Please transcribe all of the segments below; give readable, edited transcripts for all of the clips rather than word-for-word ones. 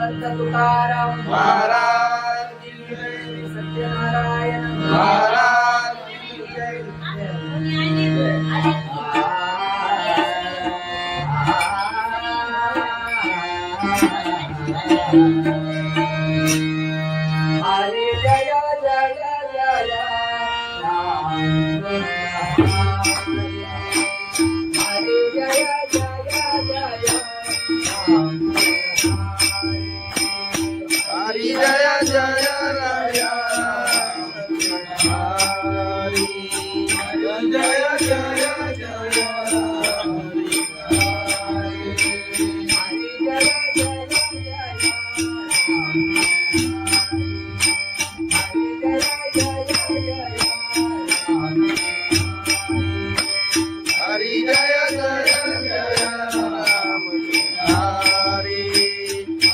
संत तुकाराम महाराज की जय, सत्यनारायण महाराज की जय. हरे जय जय जय राम हरे जय जय जय राम हरि जय जय राया, हरि जय जय जय हरि जय जय जय राम हरि,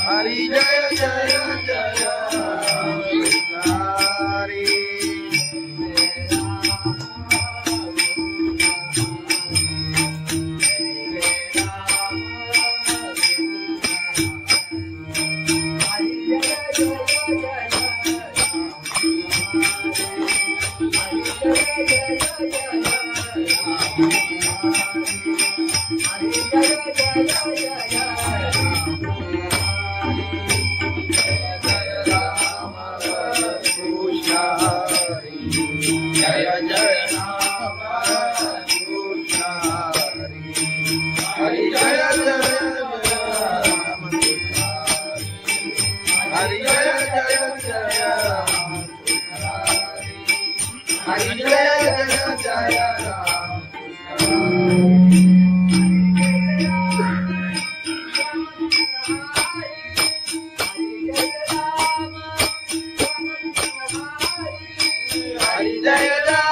हरि जय जय जय राम हरि. जय जय राम कृष्ण हरि, हरि जय जय राम हरि जय जय जय राम हरि जय जय जय राम. हरि जय राम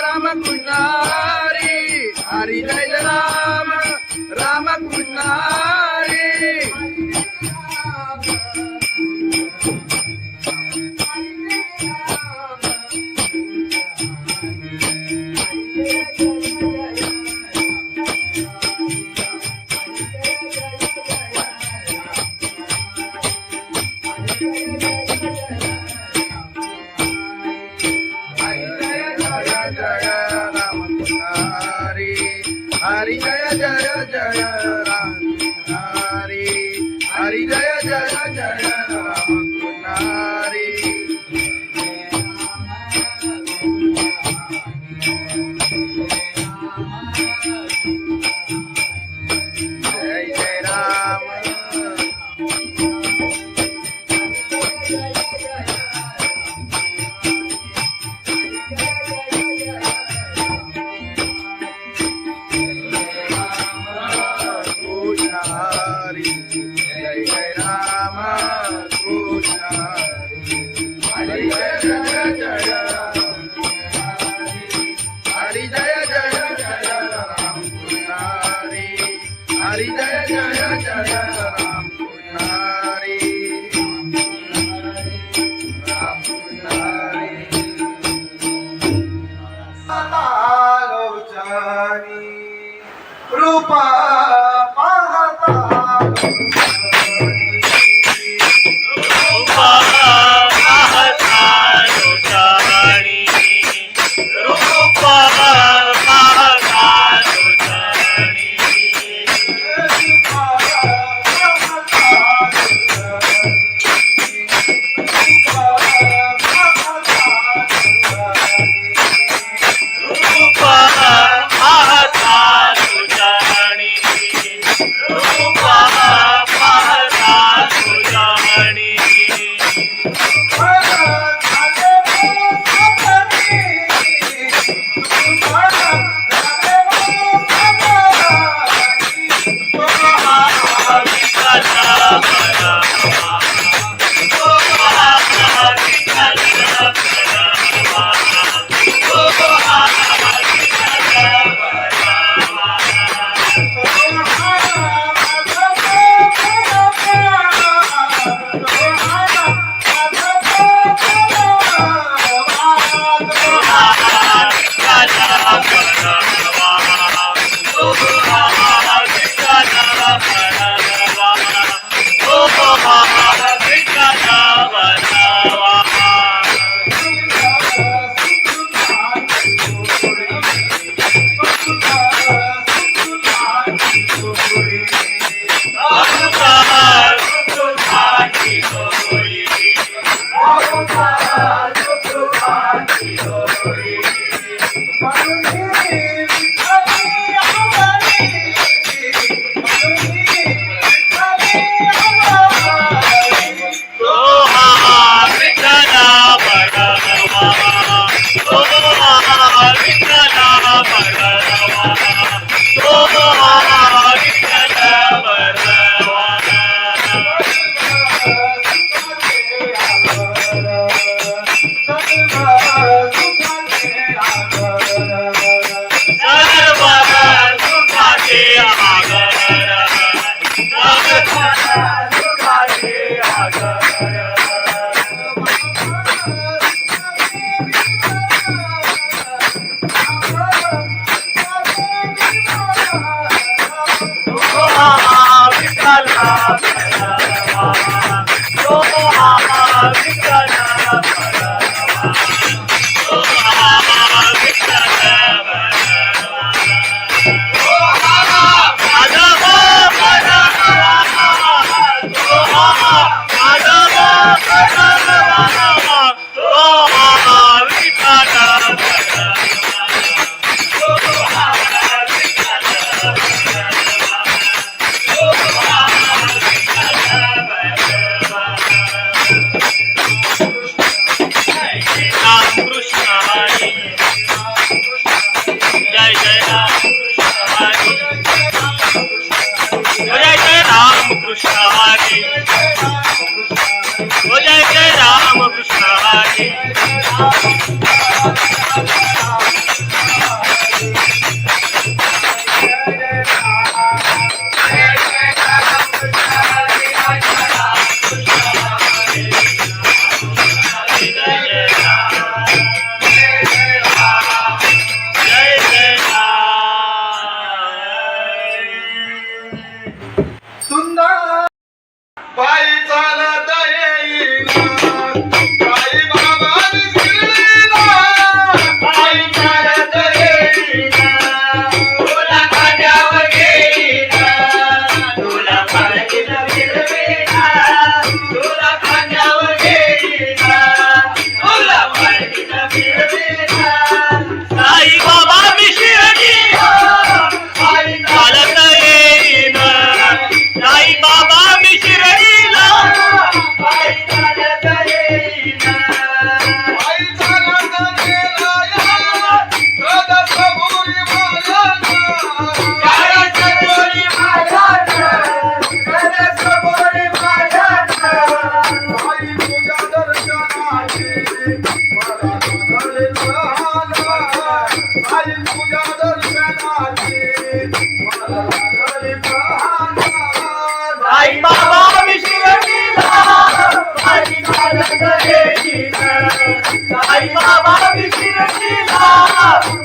राम कृष्ण हरि, हरि जय राम राम कृष्ण हरि. हरि जय राम राम कृष्ण हरि. हरि जय जय जय राम हरि, हरि जय जय जय राम हरि. जय जय राम हरी जय जय जय हरी जय जय जय राम कृष्ण हरी हरी जय जय जय राम कृष्ण हरी राम कृष्ण हरी लोचनी रूपा पाहता साई बाबा विशिरडीला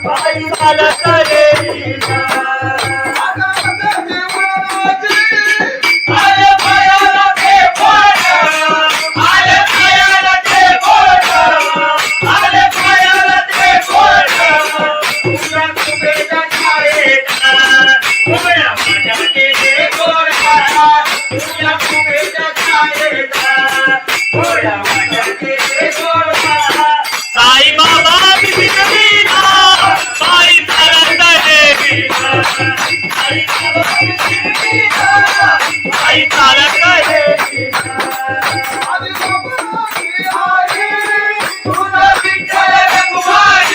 पायी चालत येईना. आले पायाला ते बोट, आले पायाला ते बोट, आले पायाला ते बोट. तुला कुबेच्या छायेत, उभ्या माझ्याचे ते गोडा. तुला कुबेच्या छायेत, उभ्या माझ्याचे ते गोडा. साई बाबा विशिरडीला पायी चालत येईना. साई बाबा विशिरडीला पायी चालत येईना. तुझं विठ्ठल रखुमाई,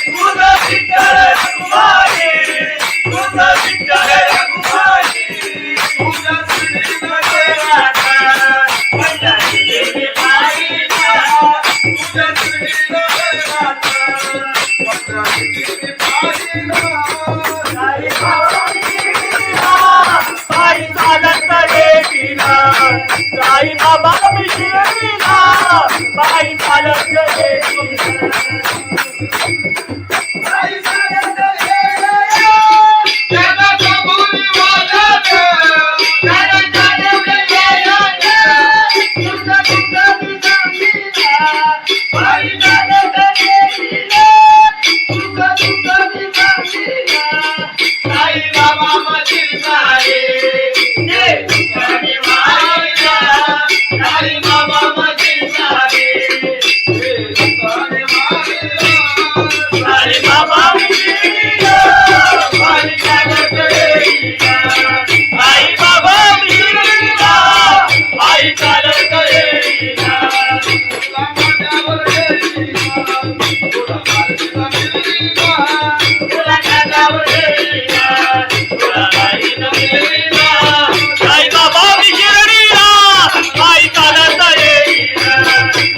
तुझं विठ्ठल रखुमाई, तुझं विठ्ठल रखुमाई. तुझ्या श्रीमध्ये राधा, माझ्या श्रीदेवी बाईला. तुझ्या श्रीदेवी राधा, माझ्या श्रीदेवी बाईला. साई बाबा विशिरडीला पायी चालत येईना. साई बाबा विशिरडीला पायी चालत येईना. पायी चालत येईना. त्याला कबुली वाजत, त्याला चालवलं यायला. तुझं तुझं निजामीला पायी चालत येईना. तुझं तुझं निजामीला. साई बाबा मधील सारे ते तुझ्याने मायला. साई बाबा मधील सारे ते तुझ्याने मायला. साई बाबा विशिरडीला पायी चालत येईना. साई बाबा विशिरडीला पायी चालत येईना. तुला माझ्यावर येईना, तुला माझ्यावर येईना, तुला माझ्यावर येईना, तुला माझ्यावर येईना. साई बाबा विशिरडीला पायी चालत येईना.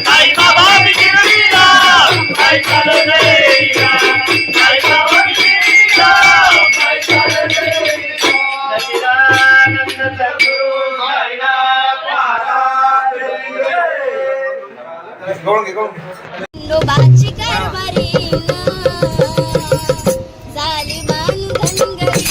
साई बाबा विशिरडीला पायी चालत येईना. साई बाबा विशिरडीला पायी चालत येईना. सच्चिदानंद सद्गुरु साईनाथ महाराज की जय. खंडोबाची कारभारी झाली बांधनगरी.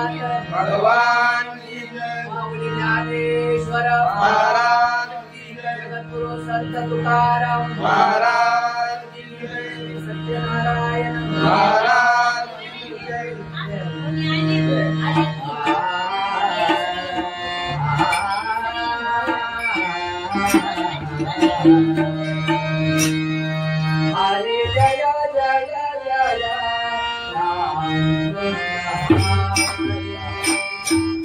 भगवान भगवान की जय माऊली ज्ञानेश्वर महाराज की जय जगद्गुरु संत तुकाराम महाराज की जय सत्यनारायण महाराज की जय हरे जय जय जय राम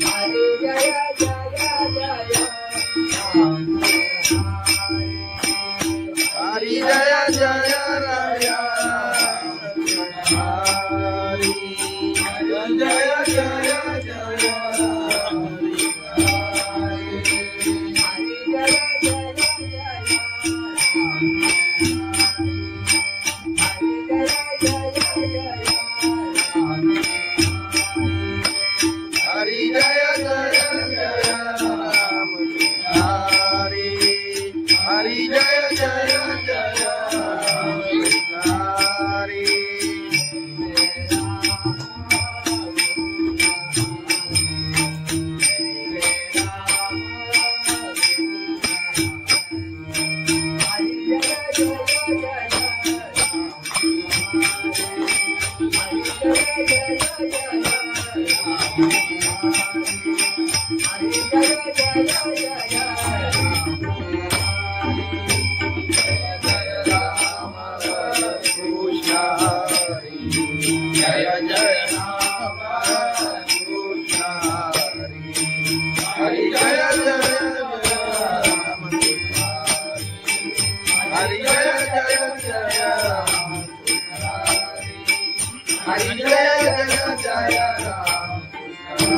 हरे जय जय जय राम हरि जय जय राया हरि जय जय जय हरि जय जय जय राम हरि हरि जय जय जय हरि कृष्ण हरि जय जय राम कृष्ण हरि जय जय राम हरि जय जय राम हरि जय जय राम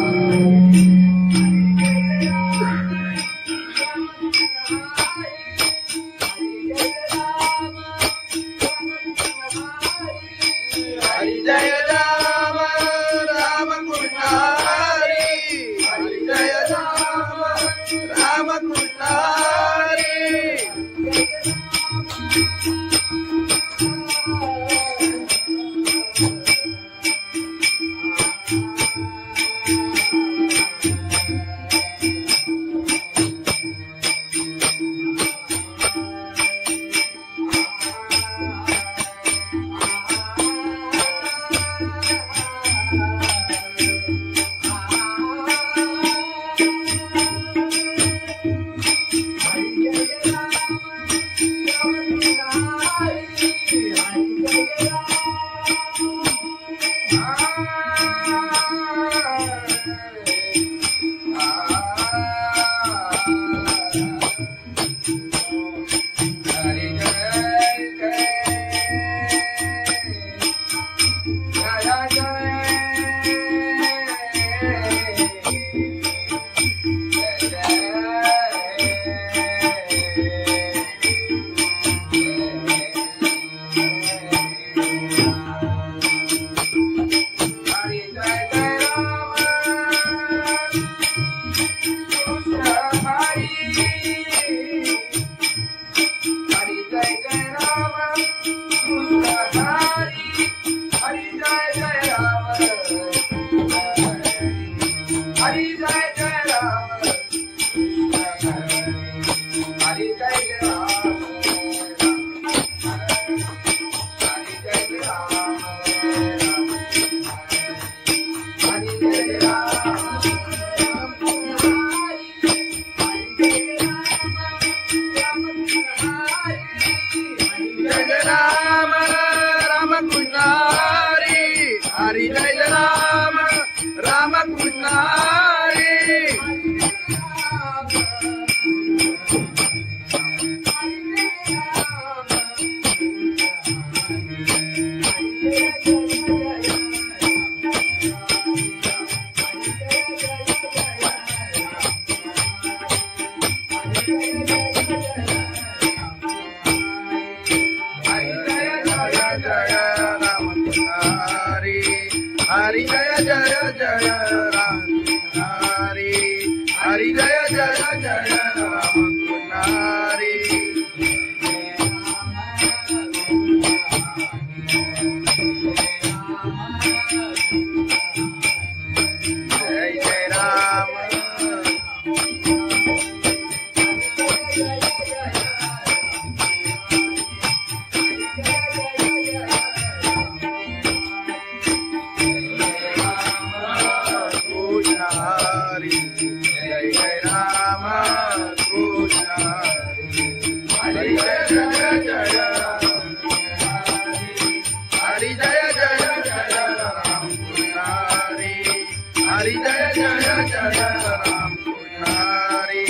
हरी जय जय जय राम कृष्ण हरी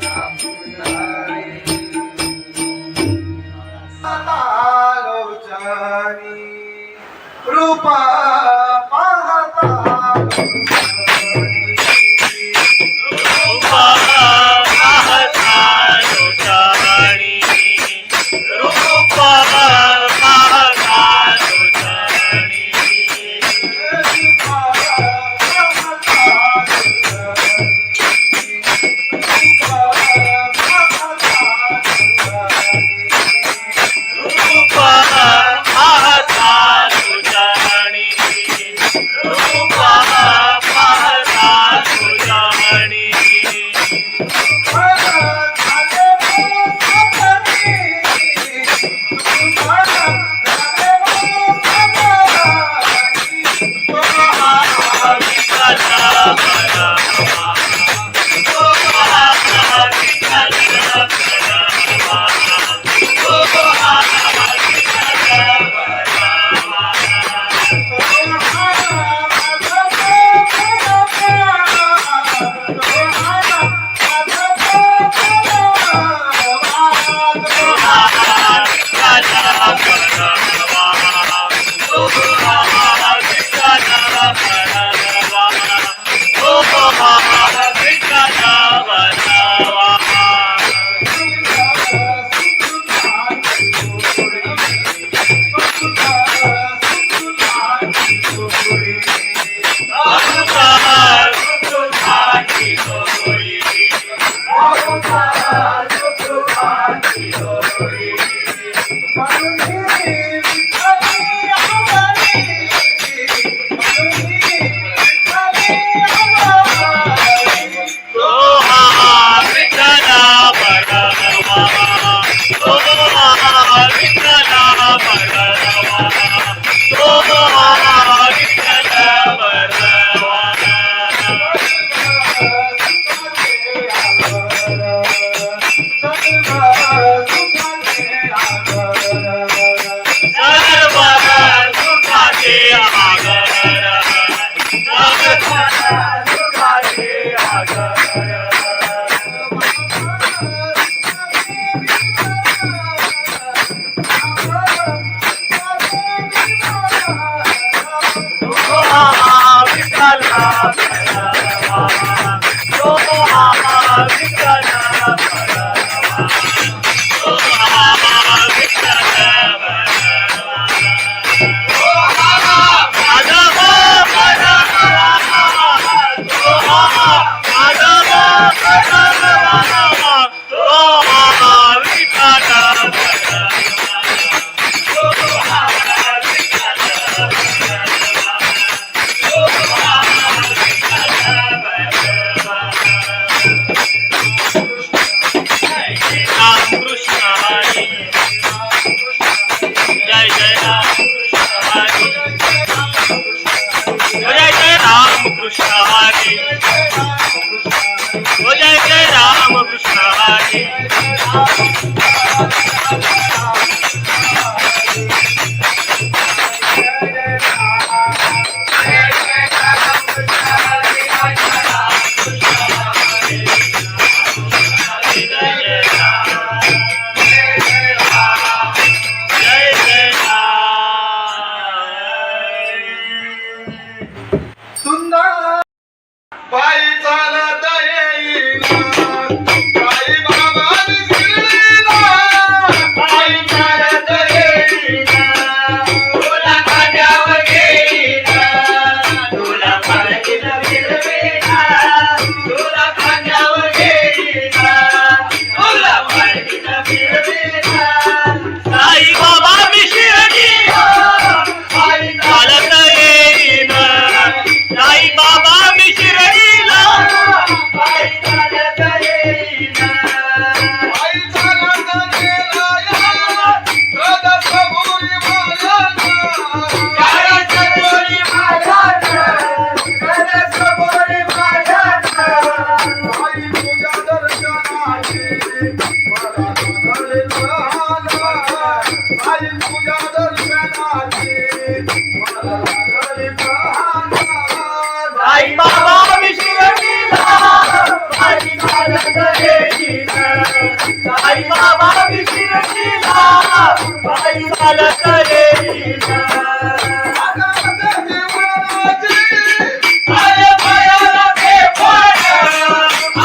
राम कृष्ण हरी लोचनी रूपा पाहता साई बाबा विशिरतीला पायी चालत येईना. आले पायाला ते बोट,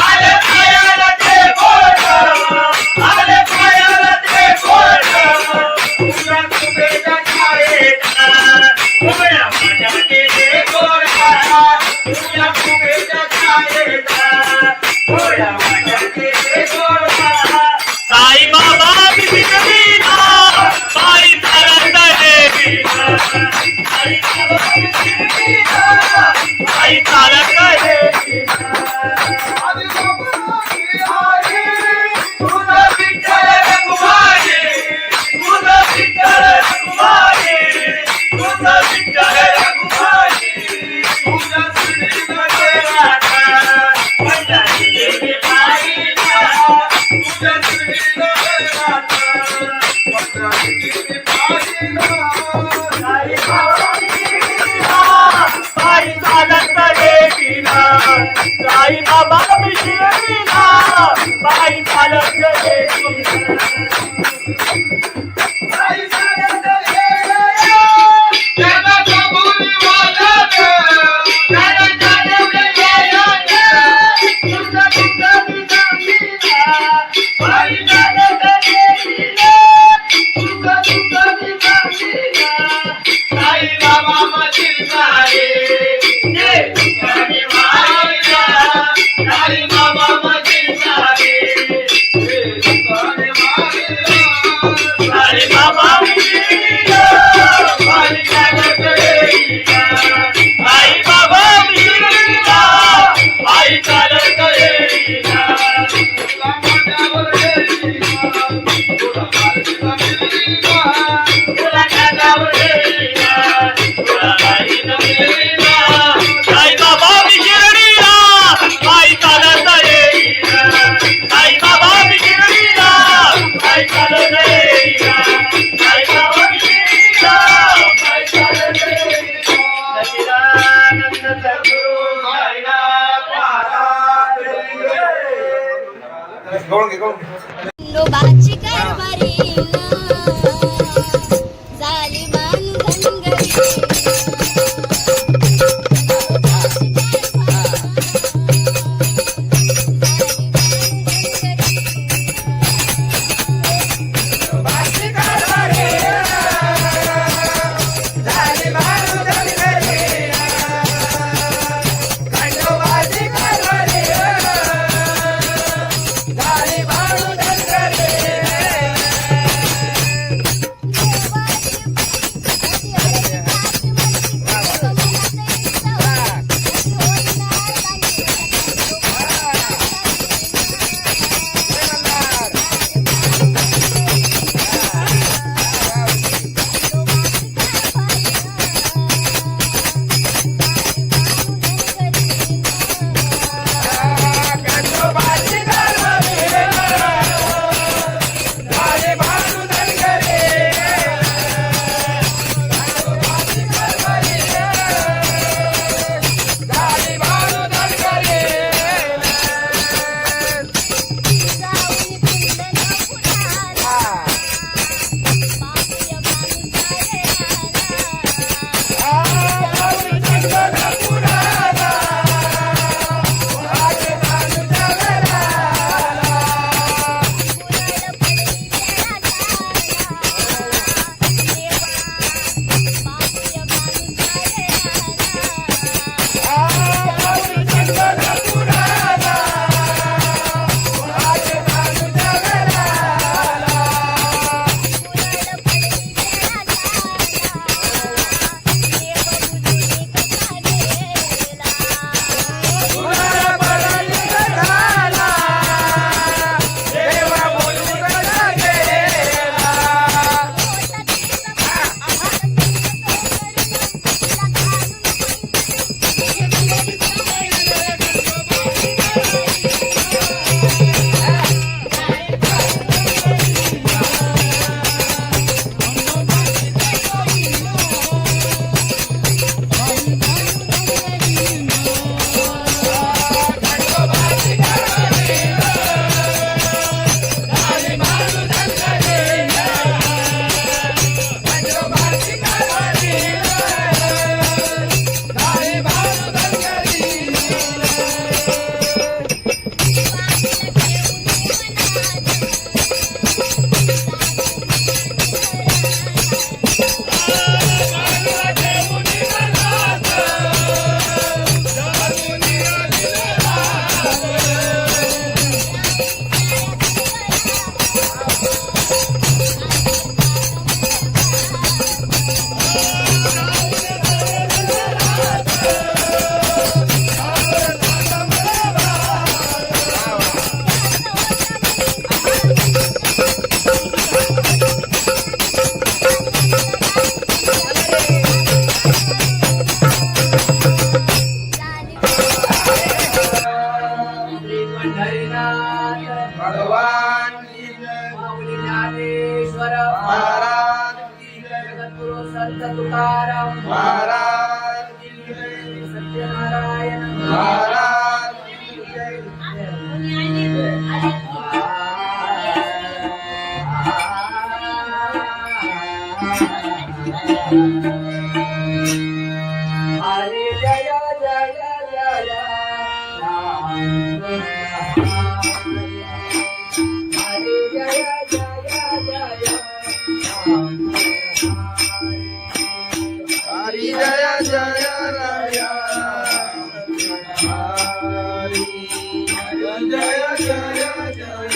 आले पायाला ते बोट, आले पायाला ते बोट. तुझ्या तुझ्या छायेचा उघड्या माझ्या केले गोडा, तुझ्या तुझ्या छायेचा उघड्या माझ्या केले गोडा. साई बाबा विशिरतीला पायी चालत येईना. साई बाबा विशिरतीला पायी चालत येईना. तुझं विठ्ठल रघुमाई, तुझं विठ्ठल रघुमाई, तुझं विठ्ठल रघुमाई. तुझ्या श्रीनगरात पंढरीची पायीला, तुझ्या श्रीनगरात पंढरीची पायीला. साई बाबा विशिरतीला पायी चालत येईना. साई बाबा विशिरतीला पायी चालत येईना. पायी चालत येईना. त्याला कबुली वालत, त्याला चालवलं येईना. तुझं तुझं विसामीला पायी चालत येईना. तुझं तुझं विसामीला. साई बाबा मधील सारे जे ठिकाणी वाहिला. साई बाबा मधील सारे जे ठिकाणी वाहिला. साई बाबा विशिरतीला पायी चालत येईना. साई बाबा विशिरतीला पायी चालत येईना. तुला माझ्यावर येईना, तुला माझ्यावर येईना, तुला माझ्यावर येईना, तुला माझ्यावर येईना. साई बाबा विशिरतीला पायी चालत येईना. साई बाबा विशिरतीला पायी चालत येईना. साई बाबा विशिरतीला पायी चालत येईना. सच्चिदानंद सद्गुरु साईनाथ महाराज की जय. खंडोबाची कारभारी झाली बांधनगरी. श्री पंढरीनाथ भगवान की जय, माऊली ज्ञानेश्वर महाराज की जय, जगद्गुरु संत तुकाराम महाराज की जय, सत्यनारायण महाराज की जय. हरे जय जय जय राम हरे जय जय जय राम हरि जय जय राया, हरि जय जय जय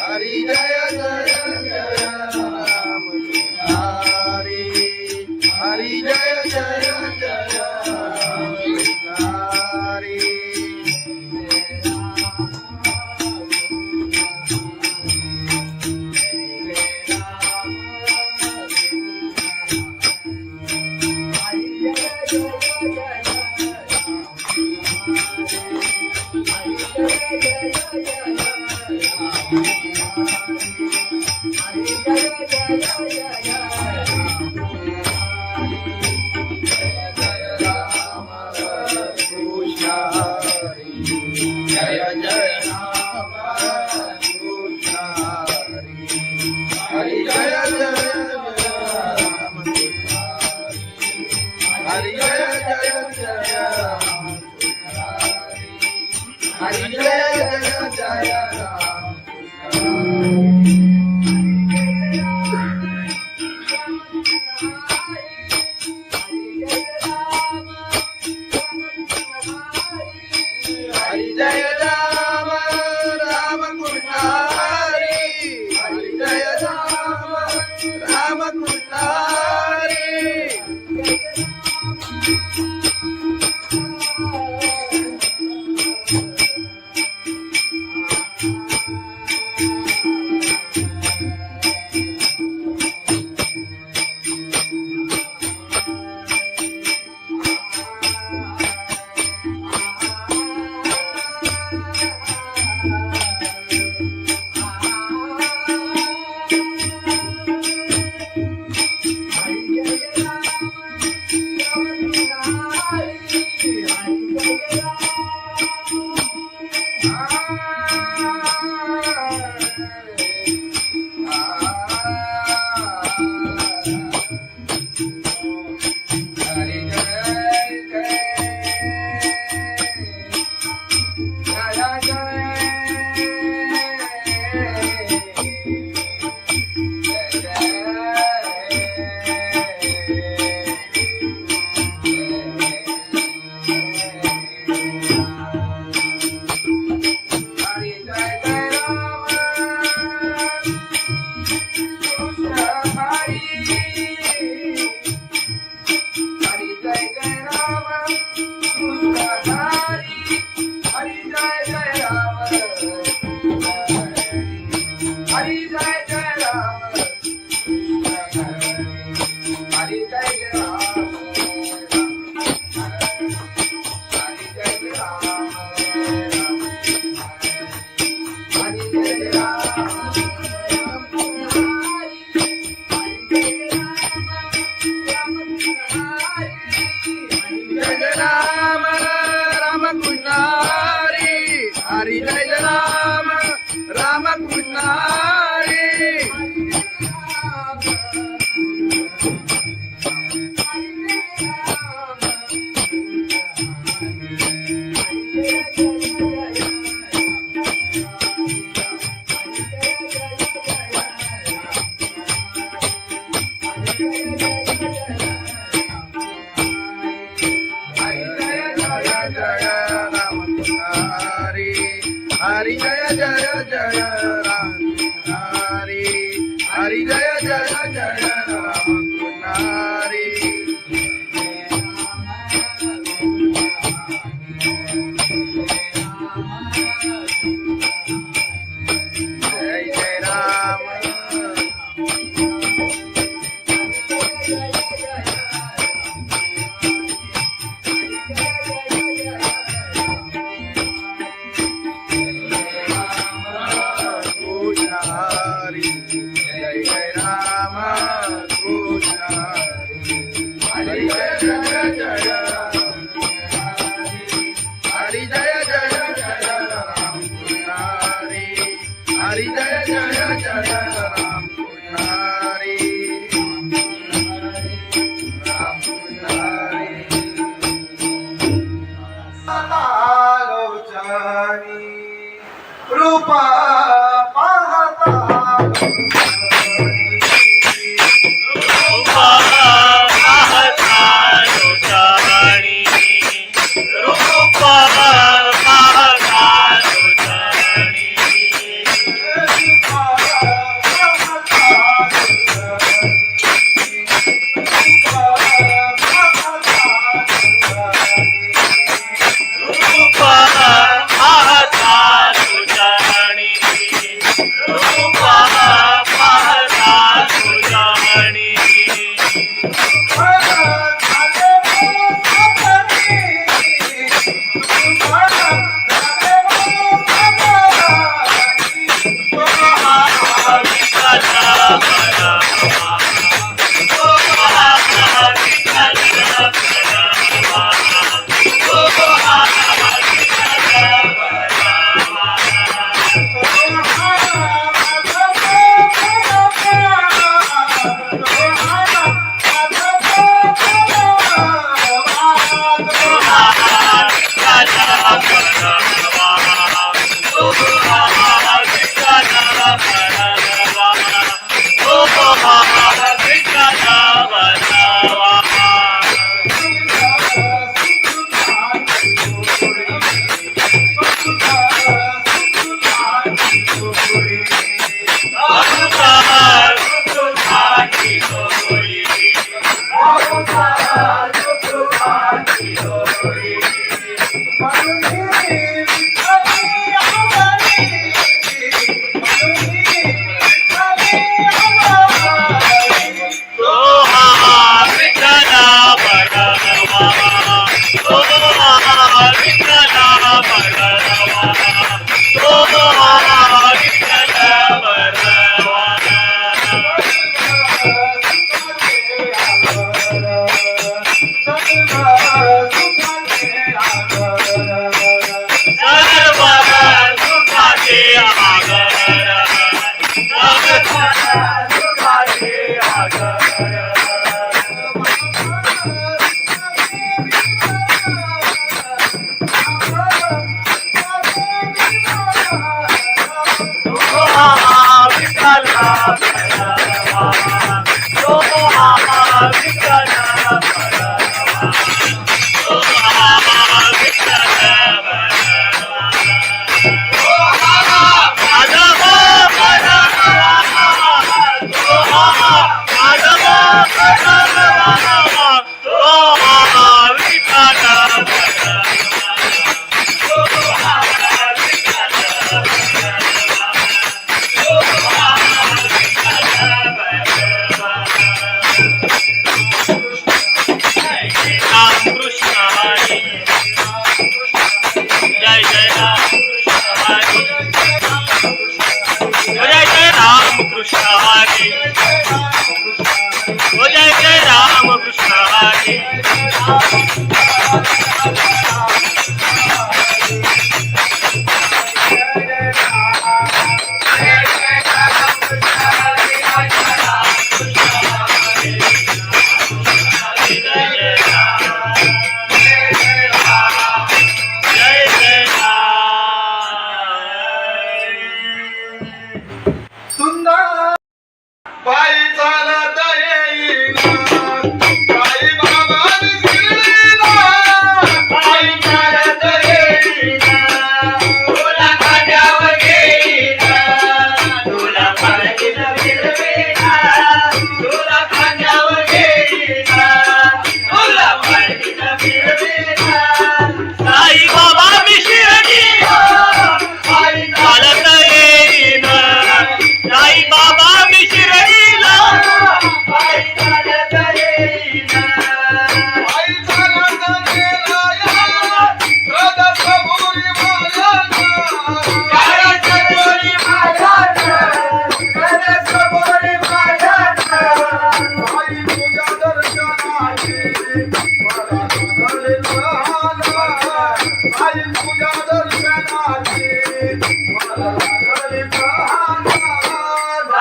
हरि जय जय जय राम हरि, हरि जय जय जय हरि. जय जय राम कृष्ण हरि, हरि जय जय राम हरि जय जय जय राम हरि जय जय जय राम. हरि जय राम राम कृष्ण हरि, हरि जय राम राम कृष्ण हरि. हरि जय जय जय राम हरि हरि जय जय जय राम हरि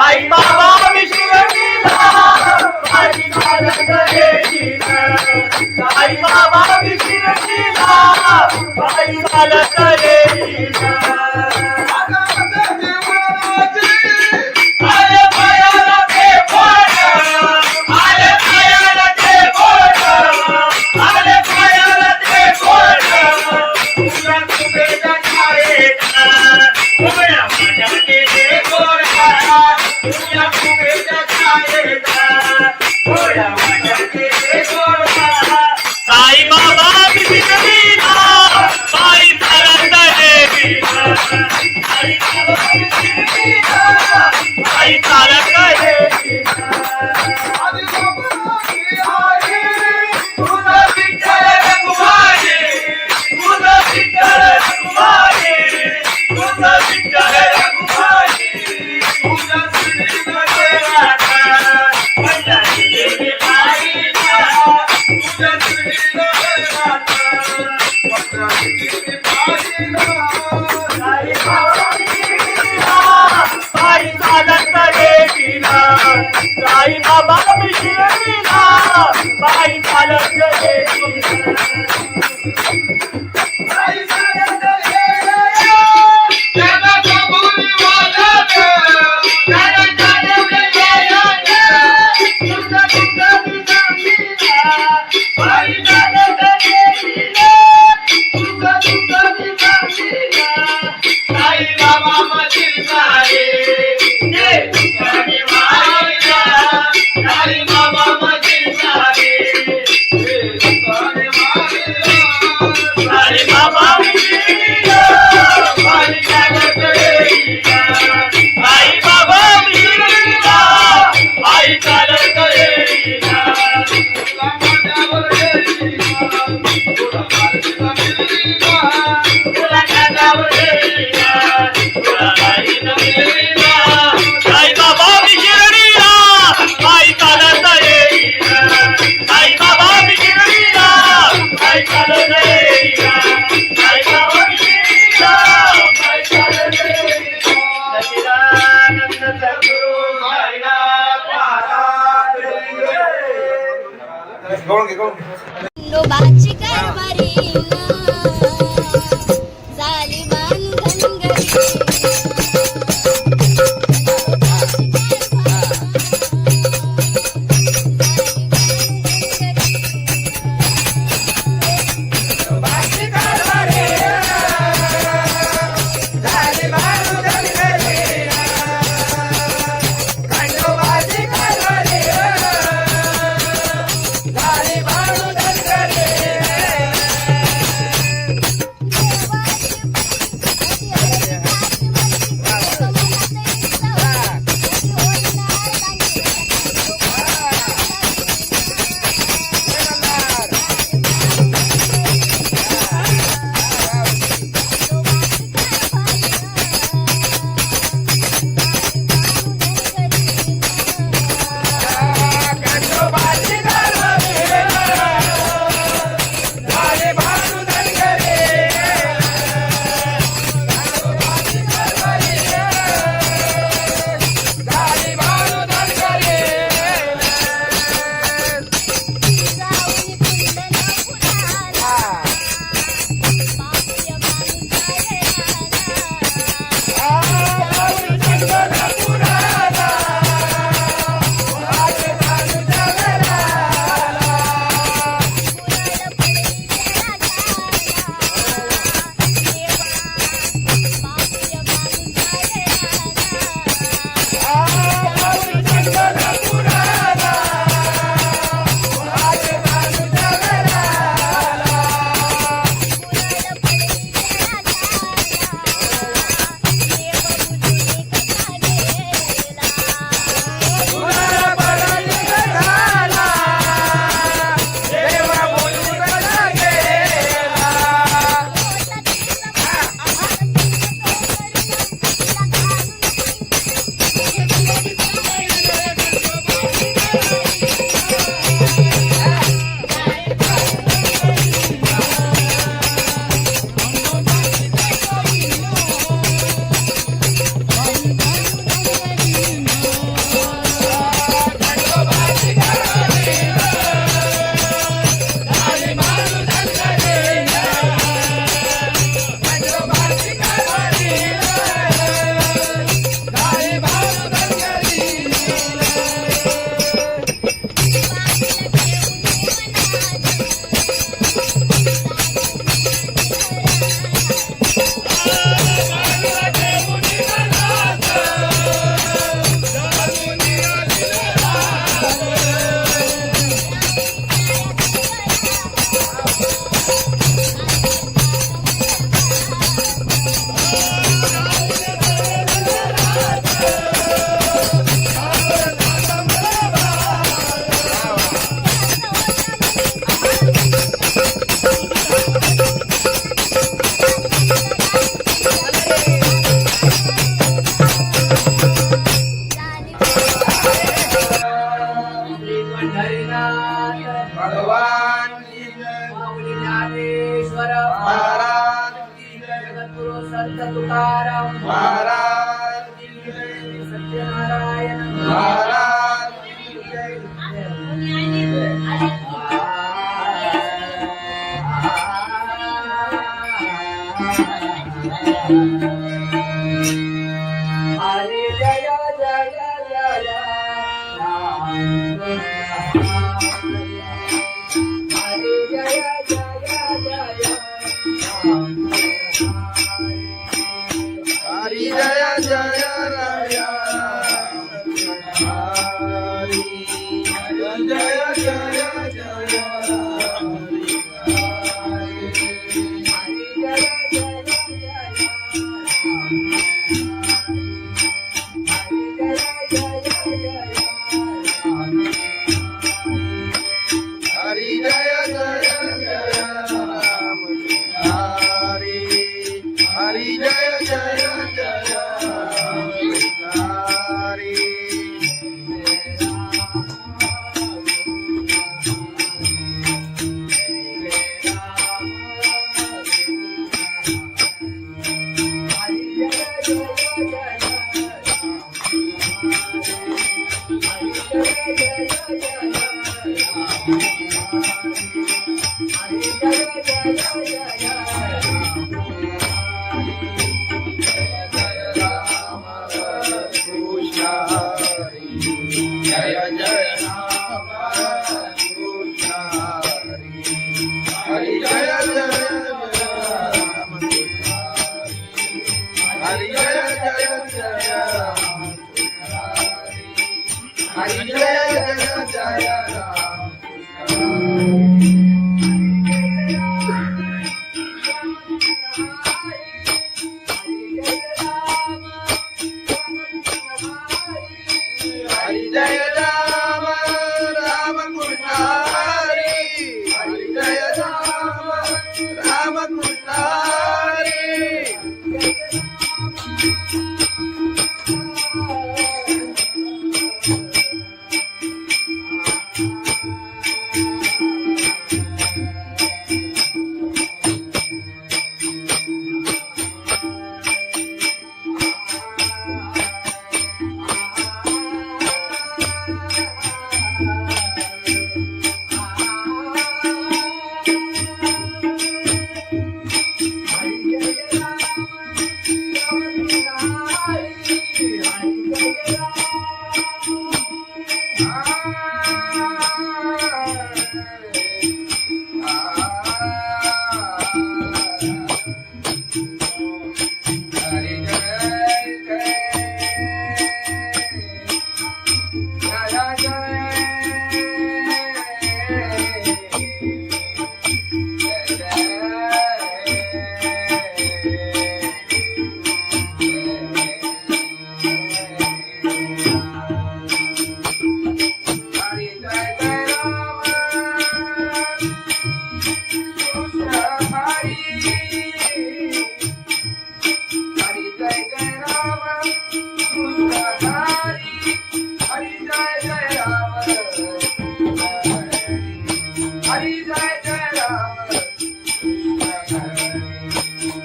आई पायी चालत गेलीला साई बाबा शिर्डीला पायी चालत गेलीला आई चालत गेल्या त्याला कबुली वाजत त्याला चालवले गेल्या तुझा तुझा दिसामीला आई चालत गेलीला तुझा तुझा दिसामीला साई बाबा मशील सारे जे तुझ्याने मारिला साई बाबा मशील सारे जे तुझ्याने मारिला साई बाबा शिर्डीला पायी चालत गेलीला आई बाबा शिर्डीला पायी चालत गेलीला तुला माझ्यावर गेलीला तुला माझ्यावर गेलीला तुला माझ्यावर गेलीला तुला माझ्यावर गेलीला आई बाबा शिर्डीला पायी चालत गेलीला आई बाबा शिर्डीला पायी चालत गेलीला आई बाबा शिर्डीला पायी चालत गेलीला सच्चिदानंद सद्गुरु साईनाथ महाराज खंडोबाची कारभारी झाली बांधनगरी संत तुकाराम महाराज की जय, सत्यनारायण महाराज की जय. हरे जय जय जय राम हरे जय जय जय राम हरि जय जय राया हरि जय जय जय हरि जय जय जय राम हरि हरि जय जय जय राम हरि कृष्ण हरि जय जय राम कृष्ण हरि जय जय राम हरि जय जय जय राम हरि जय जय जय राम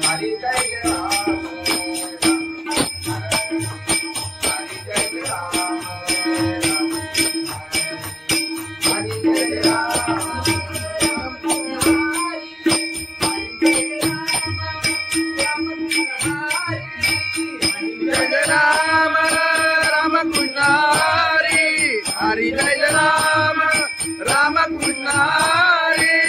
हरि जय राम राम कृष्ण हरि हरि जय राम राम कृष्ण हरि हरि जय राम राम कृष्ण हरि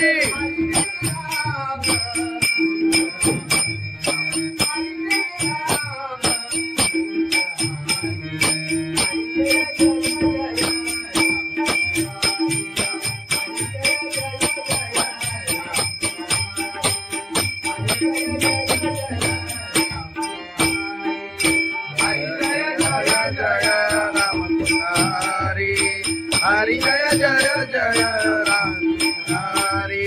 हरि जय जय जय राम हरि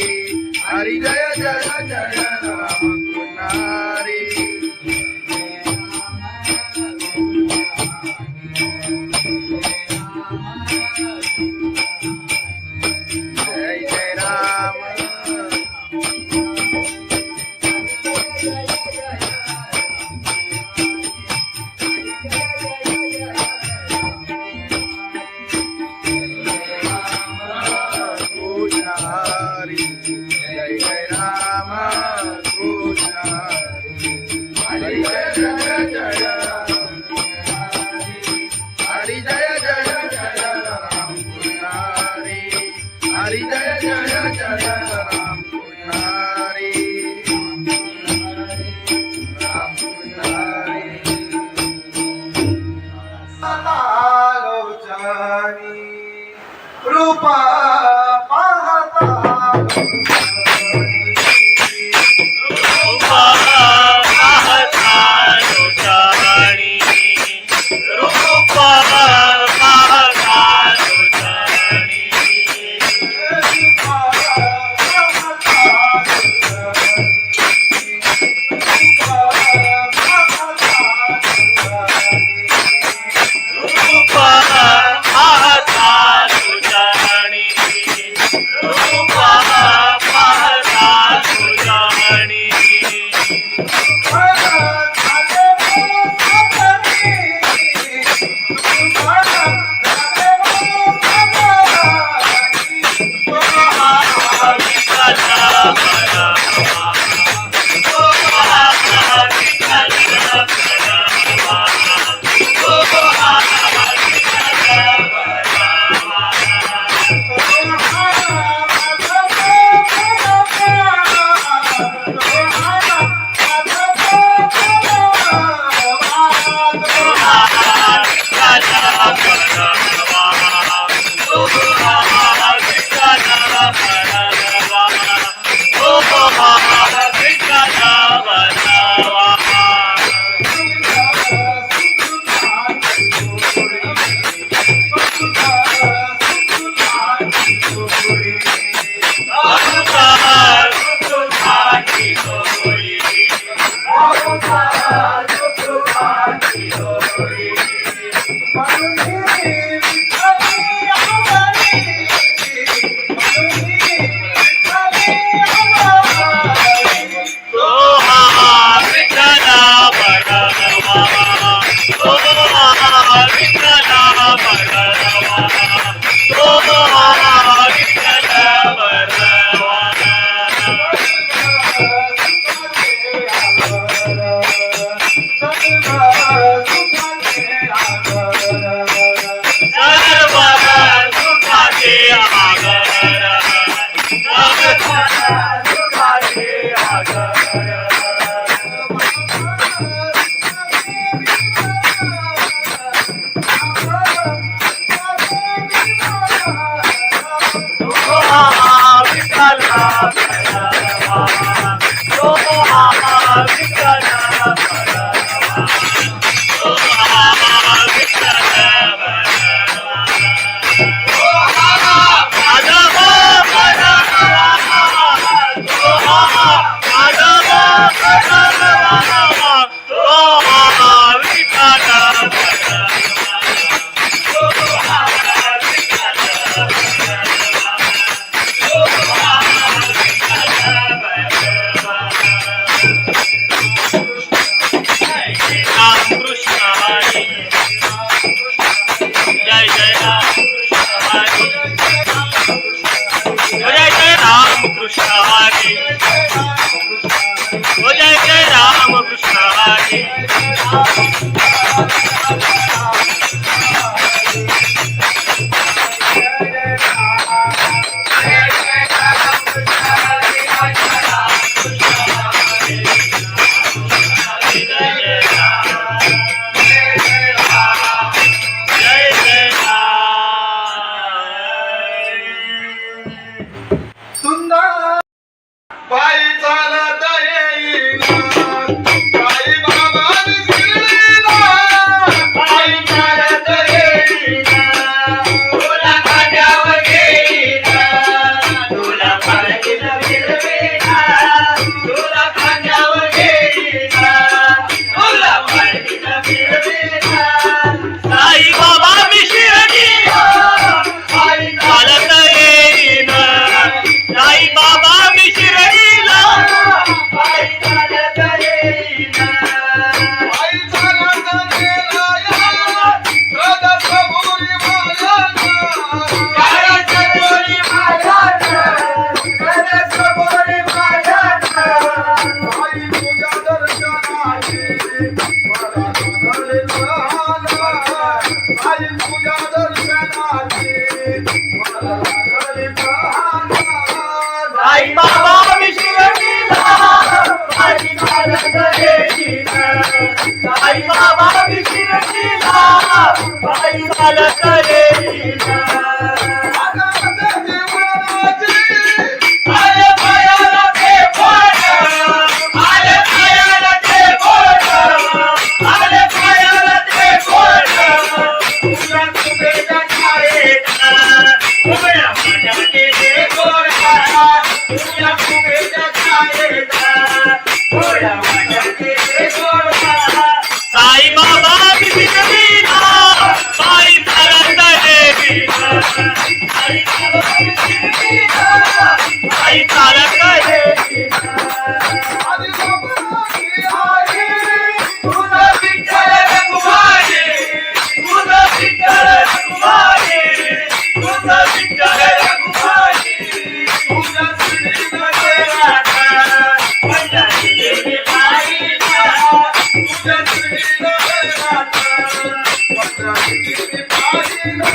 हरि जय जय जय राम हरि जय जय राम सुंदर पायी चालत येईना साई बाबा शिर्डीला पायी चालत येईना तुला खांद्यावर घेईना तुला पालखीत फिरवीना तुला खांद्यावर घेईना तुला पालखीत फिरवीना साई बाबा मी शिर्डीला पायी चालत येईना साई बाबा मी शिर्डीला पायी चालत येईना पायी चालत गेला या सदसभुरी मायाना सदसभुरी मायाना सदसभुरी मायाना साई तुझ्या दर्शनाची मला लागले लहाना साई तुझ्या दर्शनाची मला लागले लहाना साई बाबा मी शिर्डीला पायी चालत येईना साई बाबा मी शिर्डीला पायी चालत येईना आले पायाला ते बोट आले पायाला ते बोट आले पायाला ते बोट तुझ्या कुबेच्या छायेत उभ्या माझ्याचे ते गोड तुझ्या कुबेच्या छायेत उभ्या माझ्याचे ते गोड साई बाबा मी शिर्डीला पायी चालत येईना साई बाबा मी शिर्डीला पायी चालत येईना तुझं विठ्ठल रघुमाई तुझं विठ्ठल रघुमाई तुझं विठ्ठल रघुमाई तुझ्या श्रीमध्ये राधा पंढरी देवी पाहिला तुझ्या श्रीमध्ये राधा पंढरी देवी पाहिला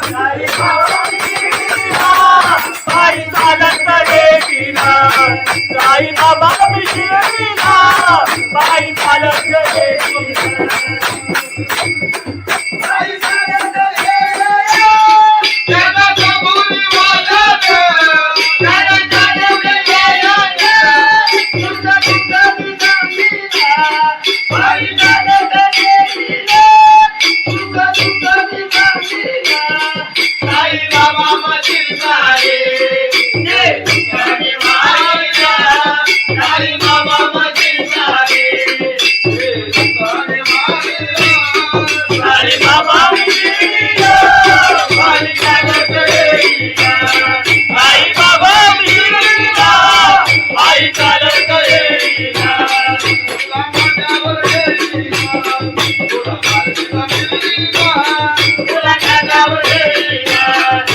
साई बाबा मी शिर्डीला पायी चालत येईना साई बाबा मी शिर्डीला पायी चालत येईना पायी चालत येईना सदसभुरी मायाना गाणं गाणं येईना तुझं दुःख मी सांगीना पायी चालत येईना तुझं दुःख मी सांगीना साई बाबा मधील सारे ते दुःखाने मारिला साई बाबा मधील सारे साई बाबा मी शिर्डीला पायी चालत येईना साई बाबा मी शिर्डीला पायी चालत येईना तुला खांद्यावर घेईना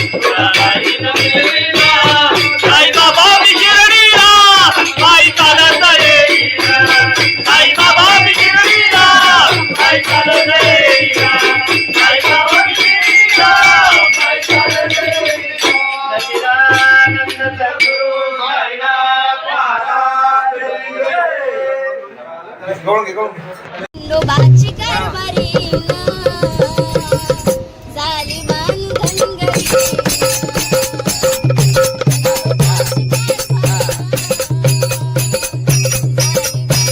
तुला पालखीत फिरवीना साई बाबा मी शिर्डीला पायी चालत येईना साई बाबा मी शिर्डीला पायी चालत येईना साई बाबा मी शिर्डीला पायी चालत येईना सच्चिदानंद सद्गुरु साईनाथ महाराज खंडोबाची कारभारीना झाली बांधनगरी खंडोबाची कारभारीना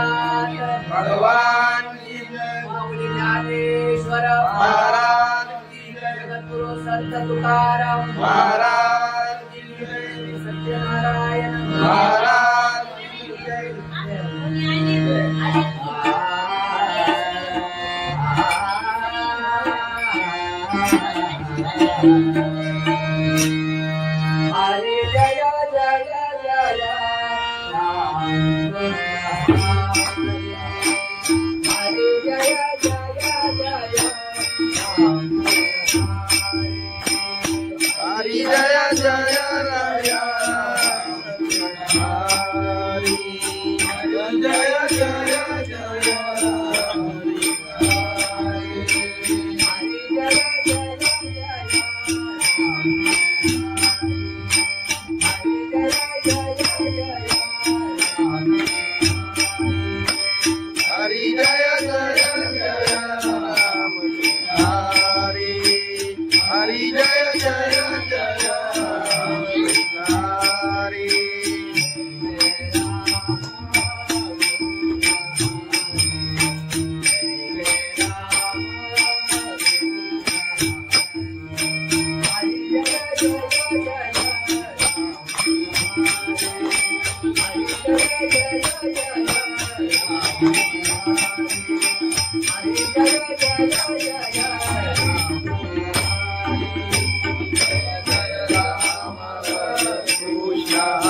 भगवान भगवान की जय माऊली ज्ञानेश्वर महाराज की जय जगद्गुरु संत तुकाराम महाराज की जय सत्यनारायण महाराज की जय हरे जय जय जय राम हरे जय जय जय राम हरि जय जय राया हरि जय जय जय हरि जय जय जय राम हरि हरि जय जय जय राम हरि कृष्ण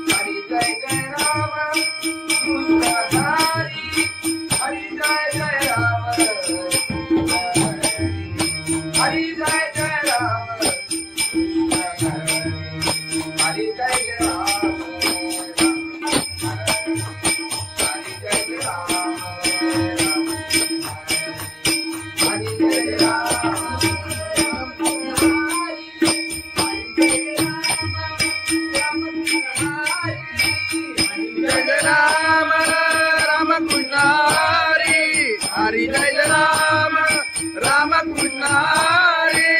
हरि जय जय राम कृष्ण हरि जय जय राम हरि जय जय राम हरि जय जय राम हरि जय राम राम कृष्ण हरि हरि जय राम राम कृष्ण हरि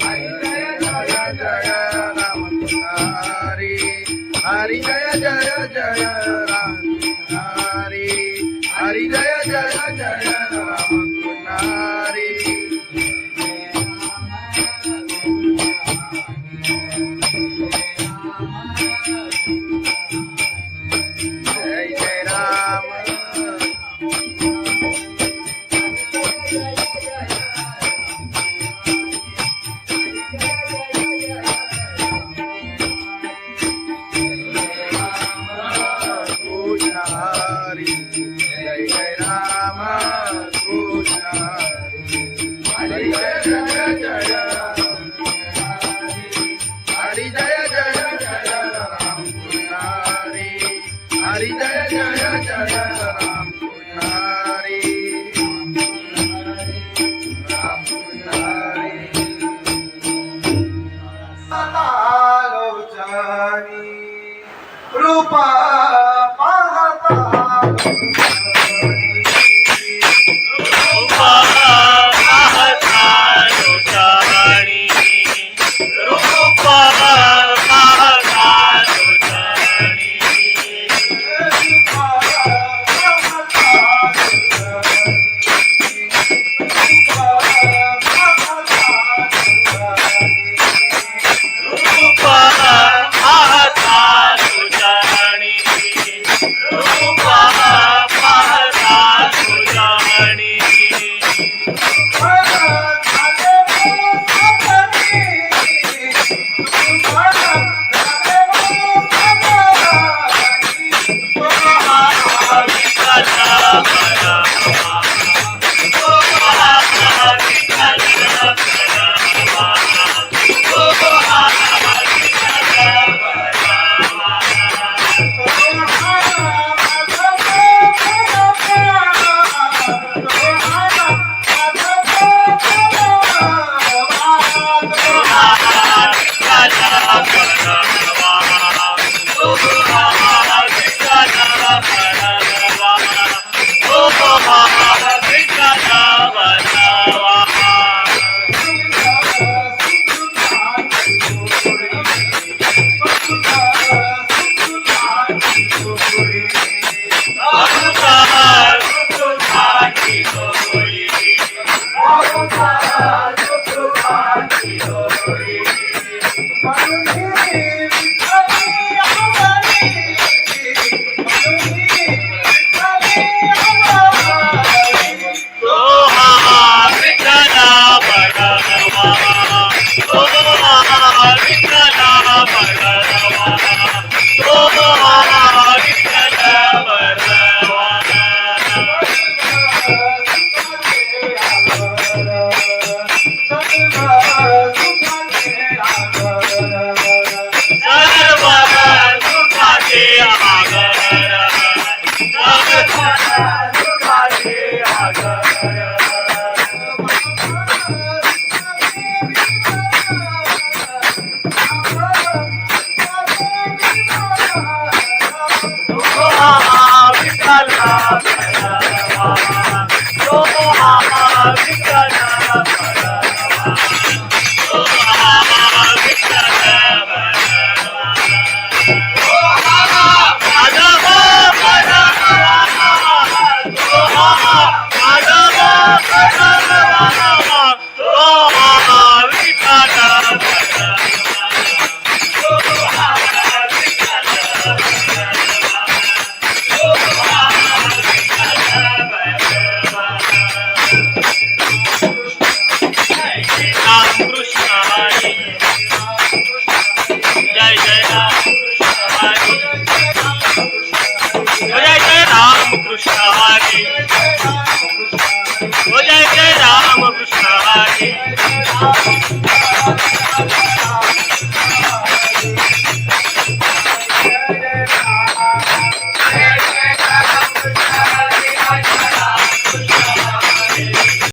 हरि जय राम राम कृष्ण हरि हरि जय जय जय राम हरि हरि जय जय जय राम हरि हरी जय जय जय राम कृष्ण हरी राम कृष्ण हरी आलोचनी रूपा पाहता रूपा पाहता लोचनी रूपा पाहता लोचनी रूपा पाहता लोचनी रूपा पाहता लोचनी Krishna Hare